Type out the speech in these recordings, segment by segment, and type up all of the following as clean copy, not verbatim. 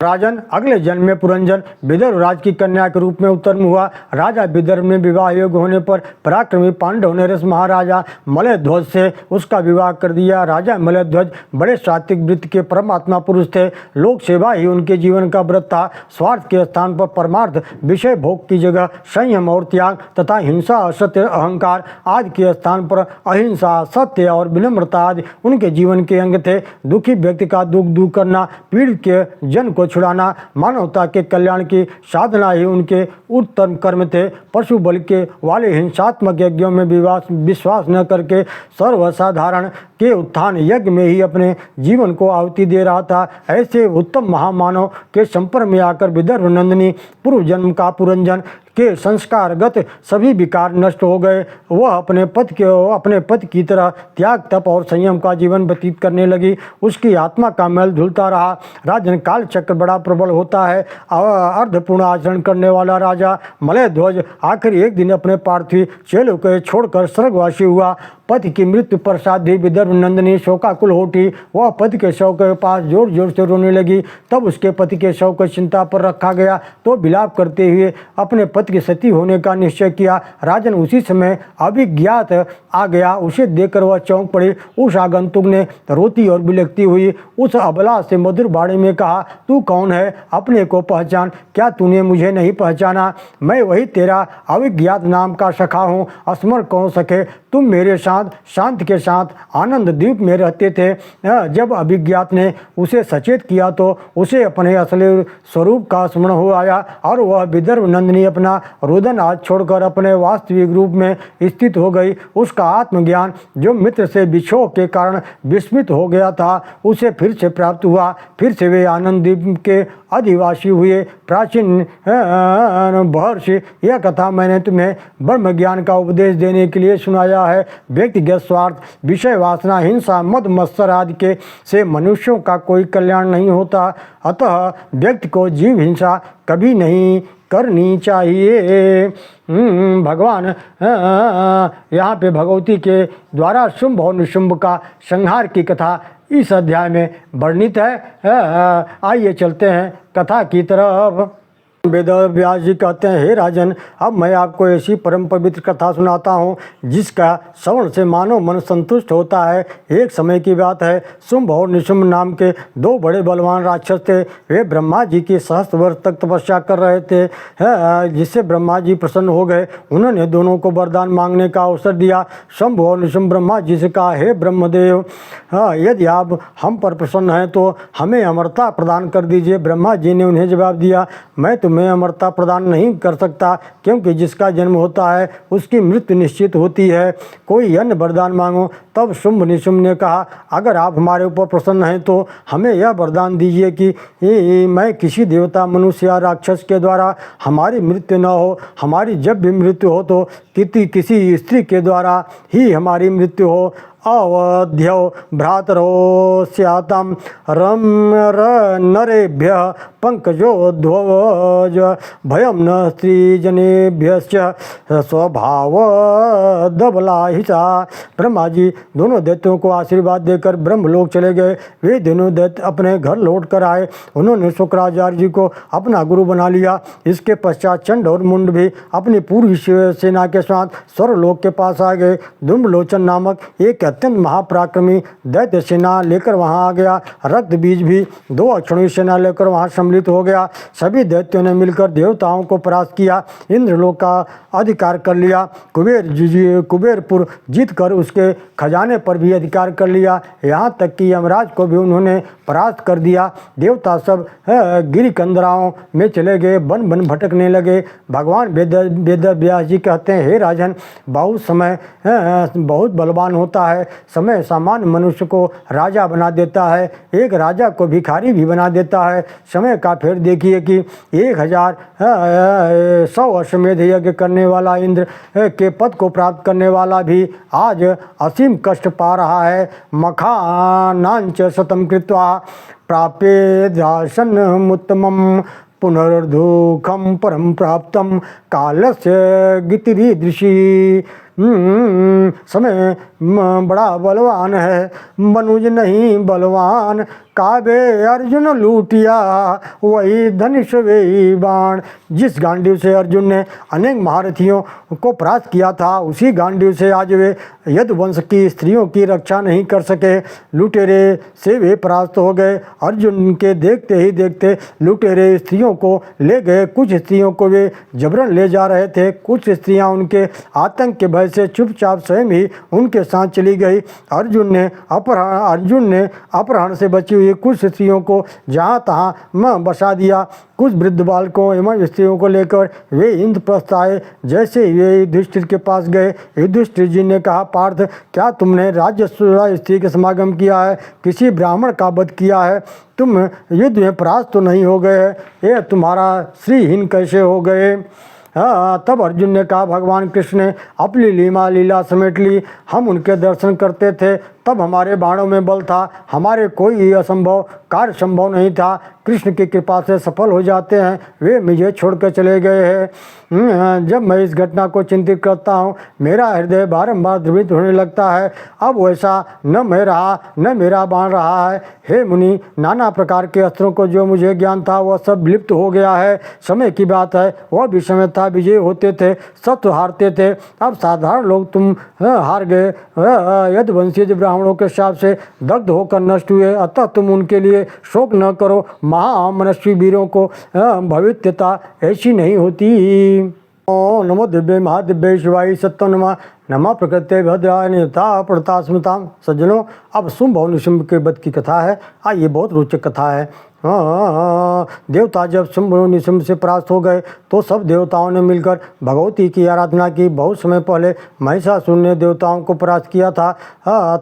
राजन अगले जन्म में पुरंजन विदर्भ राज की कन्या के रूप में उत्पन्न हुआ। राजा विदर्भ में विवाह योग्य होने पर पराक्रमी पांडव ने रस महाराजा मलयध्वज से उसका विवाह कर दिया। राजा मलयध्वज बड़े सात्विक वृत्ति के परमात्मा पुरुष थे। लोक सेवा ही उनके जीवन का व्रत था। स्वार्थ के स्थान पर परमार्थ, विषय भोग की जगह संयम और त्याग तथा हिंसा, असत्य, अहंकार आदि के स्थान पर अहिंसा, सत्य और विनम्रता आदि उनके जीवन के अंग थे। दुखी व्यक्ति का दुख दूर करना, पीड़ित के जन को छुड़ाना, मानवता के कल्याण की साधना ही उनके उत्तम कर्म थे। पशु बल के वाले हिंसात्मक यज्ञों में विश्वास न करके सर्वसाधारण के उत्थान यज्ञ में ही अपने जीवन को आहुति दे रहा था। ऐसे उत्तम महामानव के संपर्क में आकर विदर्भ नंदिनी पूर्व जन्म का पुरंजन के संस्कारगत सभी विकार नष्ट हो गए। वह अपने पति की तरह त्याग, तप और संयम का जीवन व्यतीत करने लगी। उसकी आत्मा का मैल धुलता रहा। राजन काल चक्र बड़ा प्रबल होता है। अर्धपूर्ण आचरण करने वाला राजा मलयध्वज आखिर एक दिन अपने पार्थिव चेलों को छोड़कर स्वर्गवासी हुआ। पति की मृत्यु पश्चात भी विदर्भ नंदिनी शोकाकुल हो उठी। वह पति के शव के पास जोर जोर से रोने लगी। तब उसके पति के शव को चिंता पर रखा गया तो विलाप करते हुए अपने पति की सती होने का निश्चय किया। राजन उसी समय अभिज्ञात आ गया। उसे देखकर वह चौंक पड़ी। उस आगंतुक ने रोती और बिलखती हुई उस अबला से मधुर वाणी में कहा, तू कौन है? अपने को पहचान। क्या तूने मुझे नहीं पहचाना? मैं वही तेरा अभिज्ञात नाम का सखा हूँ। स्मरण कौन सके, तुम मेरे साथ शांत के साथ आनंद द्वीप में रहते थे। जब अभिज्ञात ने उसे सचेत किया तो उसे अपने असली स्वरूप का स्मरण हो आया और वह विदर्भ नंदिनी अपना रुदन आज छोड़कर अपने वास्तविक रूप में स्थित हो गई। उसका आत्मज्ञान जो मित्र से विछोह के कारण विस्मित हो गया था उसे फिर से प्राप्त हुआ। फिर से वे आनंद द्वीप के अधिवासी हुए। प्राचीन महर्षि, यह कथा मैंने तुम्हें ब्रह्म ज्ञान का उपदेश देने के लिए सुनाया है। व्यक्तिगत स्वार्थ, विषय वासना, हिंसा, मद मत्सर आदि के से मनुष्यों का कोई कल्याण नहीं होता। अतः व्यक्ति को जीव हिंसा कभी नहीं करनी चाहिए। भगवान यहाँ पे भगवती के द्वारा शुंभ और निशुंभ का संहार की कथा इस अध्याय में वर्णित है। आइए चलते हैं कथा की तरफ। वेद व्यास जी कहते हैं, हे राजन, अब मैं आपको ऐसी परम पवित्र कथा सुनाता हूँ जिसका श्रवण से मानव मन संतुष्ट होता है। एक समय की बात है। शुंभ और निशुंभ नाम के दो बड़े बलवान राक्षस थे। वे ब्रह्मा जी की सहस्त्र वर्ष तक तपस्या कर रहे थे, जिससे ब्रह्मा जी प्रसन्न हो गए। उन्होंने दोनों को वरदान मांगने का अवसर दिया। शुंभ और निशुंभ ब्रह्मा जी से कहा, हे ब्रह्मदेव, यदि आप हम पर प्रसन्न हैं तो हमें अमरता प्रदान कर दीजिए। ब्रह्मा जी ने उन्हें जवाब दिया, मैं तुम्हें अमरता प्रदान नहीं कर सकता, क्योंकि जिसका जन्म होता है उसकी मृत्यु निश्चित होती है। कोई अन्य वरदान मांगो। तब शुंभ निशुंभ ने कहा, अगर आप हमारे ऊपर प्रसन्न हैं तो हमें यह वरदान दीजिए कि मैं किसी देवता, मनुष्य या राक्षस के द्वारा हमारी मृत्यु न हो। हमारी जब भी मृत्यु हो तो किसी स्त्री के द्वारा ही हमारी मृत्यु हो। अवध्यो भ्रातरो स्यातं नरेभ्य पंकजो ध्वज भयं न स्त्रीजनेभ्यश्च स्वभाव दबला हिता। ब्रह्मा जी दोनों दैत्यों को आशीर्वाद देकर ब्रह्मलोक चले गए। वे दोनों दैत्य अपने घर लौट कर आए। उन्होंने शुक्राचार्य जी को अपना गुरु बना लिया। इसके पश्चात चंड और मुंड भी अपनी पूरी सेना के साथ स्वर्गलोक के पास आ गए। धूम्रलोचन नामक एक अत्यंत महापराक्रमी दैत्य सेना लेकर वहां आ गया। रक्त बीज भी दो अक्षौणी सेना लेकर वहां सम्मिलित हो गया। सभी दैत्यों ने मिलकर देवताओं को परास्त किया, इंद्रलोक का अधिकार कर लिया। कुबेरपुर जीतकर उसके खजाने पर भी अधिकार कर लिया। यहाँ तक कि यमराज को भी उन्होंने परास्त कर दिया। देवता सब गिरिकंदराओं में चले गए, वन वन भटकने लगे। भगवान वेद व्यास जी कहते हैं, हे राजन, बहुत समय बहुत बलवान होता है। समय सामान्य मनुष्य को राजा बना देता है, एक राजा को भिखारी भी बना देता है। समय का फेर देखिए कि 1100 अश्वमेध यज्ञ करने वाला इंद्र के पद को प्राप्त करने वाला भी आज असीम कष्ट पा रहा है। मखानांच शतम कृत्वा प्राप्ये दासनमुत्तमं पुनर्दुःखं परम प्राप्तं कालस्य गतिरीदृशी समय बड़ा बलवान है, मनुज नहीं बलवान। काबे अर्जुन लूटिया वही धनुष वे बाण। जिस गांडीव से अर्जुन ने अनेक महारथियों को परास्त किया था, उसी गांडीव से आज वे यदुवंश की स्त्रियों की रक्षा नहीं कर सके। लुटेरे से वे परास्त हो गए। अर्जुन के देखते ही देखते लुटेरे स्त्रियों को ले गए। कुछ स्त्रियों को वे जबरन ले जा रहे थे। कुछ स्त्रियां उनके आतंक के भय से चुपचाप स्वयं ही उनके साथ चली गई। अर्जुन ने अपहरण से बची हुई कुछ स्त्रियों को जहाँ तहाँ बसा दिया। कुछ वृद्ध बालकों एवं स्त्रियों को लेकर वे इंद्रप्रस्थ आए। जैसे ही वे युधिष्ठिर के पास गए, युधिष्ठिर जी ने कहा, पार्थ, क्या तुमने राज्यसूरा स्त्री के समागम किया है, किसी ब्राह्मण का वध किया है? तुम युद्ध में परास्त तो नहीं हो गए? ये तुम्हारा श्रीहीन कैसे हो गए? तब अर्जुन ने कहा, भगवान कृष्ण ने अपनी लीला समेट ली। हम उनके दर्शन करते थे, तब हमारे बाणों में बल था, हमारे कोई असंभव कार्य संभव नहीं था। कृष्ण की कृपा से सफल हो जाते हैं। वे मुझे छोड़कर चले गए हैं। जब मैं इस घटना को चिंतित करता हूँ, मेरा हृदय बारंबार द्रवित होने लगता है। अब वैसा न मैं रहा, न मेरा बाण रहा है। हे मुनि, नाना प्रकार के अस्त्रों को जो मुझे ज्ञान था, वह सब विलुप्त हो गया है। समय की बात है, वह भी समय था, विजय होते थे, शत्रु हारते थे। अब साधारण लोग तुम हार गए। यदुवंशीय ब्राह्मणों के शाप से दग्ध होकर नष्ट हुए। अतः तुम उनके लिए शोक न करो। महामनस्वी वीरों को भविष्यता ऐसी नहीं होती। ओम नमो दिव्य महादिव्य शिवाय सत्यम नमः। नमः प्रकृते भद्राय नियता पड़ता स्मृताम। सज्जनों, अब शुंभ और निशुंभ के वध की कथा है। ये बहुत रोचक कथा है। देवता जब शुंभ और निशुंभ से परास्त हो गए तो सब देवताओं ने मिलकर भगवती की आराधना की। बहुत समय पहले महिषासुर ने देवताओं को परास्त किया था।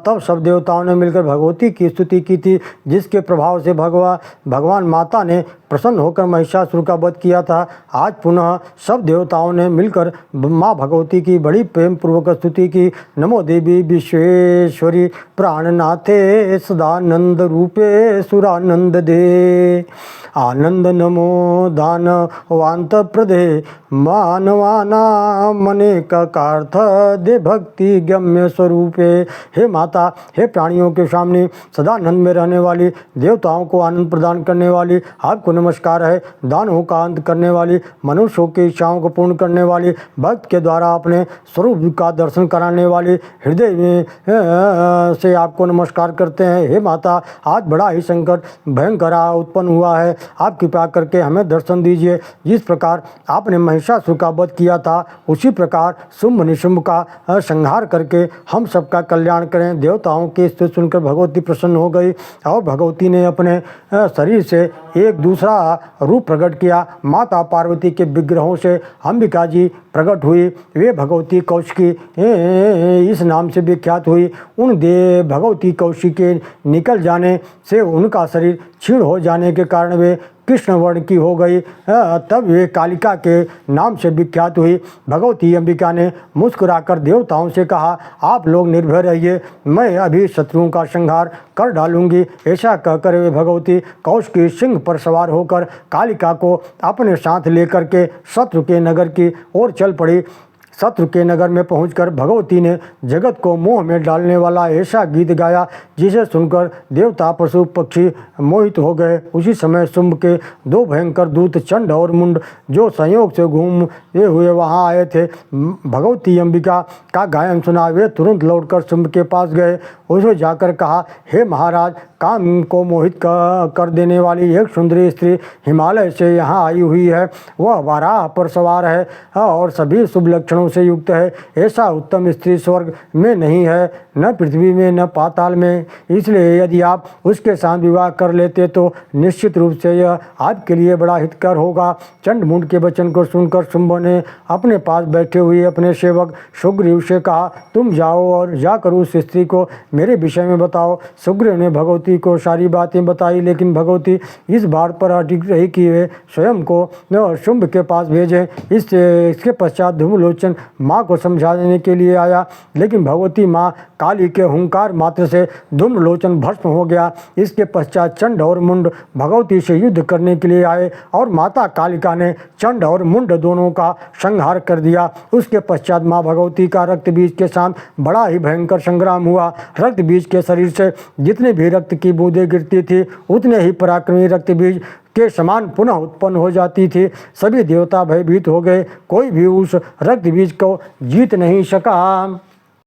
तब सब देवताओं ने मिलकर भगवती की स्तुति की थी, जिसके प्रभाव से भगवान माता ने प्रसन्न होकर महिषासुर का वध किया था। आज पुनः सब देवताओं ने मिलकर माँ भगवती की बड़ी प्रेम पूर्वक स्तुति की। नमो देवी विश्वेश्वरी प्राणनाथे सदानंद रूपे सुरानंद दे। आनंद नमो दान वांत प्रदे मानवाना मने का कार्थ दे भक्ति गम्य स्वरूपे। हे माता, हे प्राणियों के सामने सदानंद में रहने वाली, देवताओं को आनंद प्रदान करने वाली, आपको नमस्कार है। दानों का अंत करने वाली, मनुष्यों की इच्छाओं को पूर्ण करने वाली, भक्त के द्वारा अपने स्वरूप का दर्शन कराने वाली, हृदय में से आपको नमस्कार करते हैं। हे माता, आज बड़ा ही संकट भयंकर उत्पन्न हुआ है। आप कृपा करके हमें दर्शन दीजिए। जिस प्रकार आपने महिषासुर का वध किया था, उसी प्रकार शुंभ निशुंभ का संहार करके हम सबका कल्याण करें। देवताओं की स्तुति सुनकर भगवती प्रसन्न हो गई और भगवती ने अपने शरीर से एक दूसरा रूप प्रकट किया। माता पार्वती के विग्रहों से अंबिका जी प्रकट हुई। वे भगवती कौशिकी इस नाम से विख्यात हुई। उन भगवती कौशिकी के निकल जाने से उनका शरीर क्षीण हो जाने के कारण वे कृष्ण वर्ण की हो गई। तब वे कालिका के नाम से विख्यात हुई। भगवती अंबिका ने मुस्कुराकर देवताओं से कहा, आप लोग निर्भय रहिए, मैं अभी शत्रुओं का संहार कर डालूंगी। ऐसा कहकर वे भगवती कौशिकी सिंह पर सवार होकर कालिका को अपने साथ लेकर के शत्रु के नगर की ओर चल पड़ी। शत्रु के नगर में पहुंचकर भगवती ने जगत को मोह में डालने वाला ऐसा गीत गाया, जिसे सुनकर देवता पशु पक्षी मोहित हो गए। उसी समय शुंभ के दो भयंकर दूत चंड और मुंड, जो संयोग से घूमते हुए वहां आए थे, भगवती अंबिका का गायन सुना। वे तुरंत लौटकर शुंभ के पास गए। उसे जाकर कहा, हे महाराज, काम को मोहित कर देने वाली एक सुंदरी स्त्री हिमालय से यहाँ आई हुई है। वह वाराह पर सवार है और सभी शुभ लक्षणों से युक्त है। ऐसा उत्तम स्त्री स्वर्ग में नहीं है, न पृथ्वी में, न पाताल में। इसलिए यदि आप उसके साथ विवाह कर लेते तो निश्चित रूप से यह आपके लिए बड़ा हितकर होगा। चंड मुंड के वचन को सुनकर शुंभ ने अपने पास बैठे हुए अपने सेवक सुग्रीव से कहा, तुम जाओ और जाकर उस स्त्री को मेरे विषय में बताओ। सुग्रीव ने भगवती को सारी बातें बताई, लेकिन भगवती इस बात पर अटक रही कि वे स्वयं को शुंभ के पास भेजें। इसके पश्चात धूमलोचन माँ को समझाने के लिए आया, लेकिन भगवती माँ काली के हुंकार मात्र से धूम्रलोचन भस्म हो गया। इसके पश्चात चंड और मुंड भगवती से युद्ध करने के लिए आए और माता कालिका ने चंड और मुंड दोनों का संहार कर दिया। उसके पश्चात माँ भगवती का रक्त बीज के साथ बड़ा ही भयंकर संग्राम हुआ। रक्त बीज के शरीर से जितने भी रक्त की बूंदें गिरती थी उतने ही पराक्रमी रक्त बीज के समान पुनः उत्पन्न हो जाती थी। सभी देवता भयभीत हो गए, कोई भी उस रक्त बीज को जीत नहीं सका।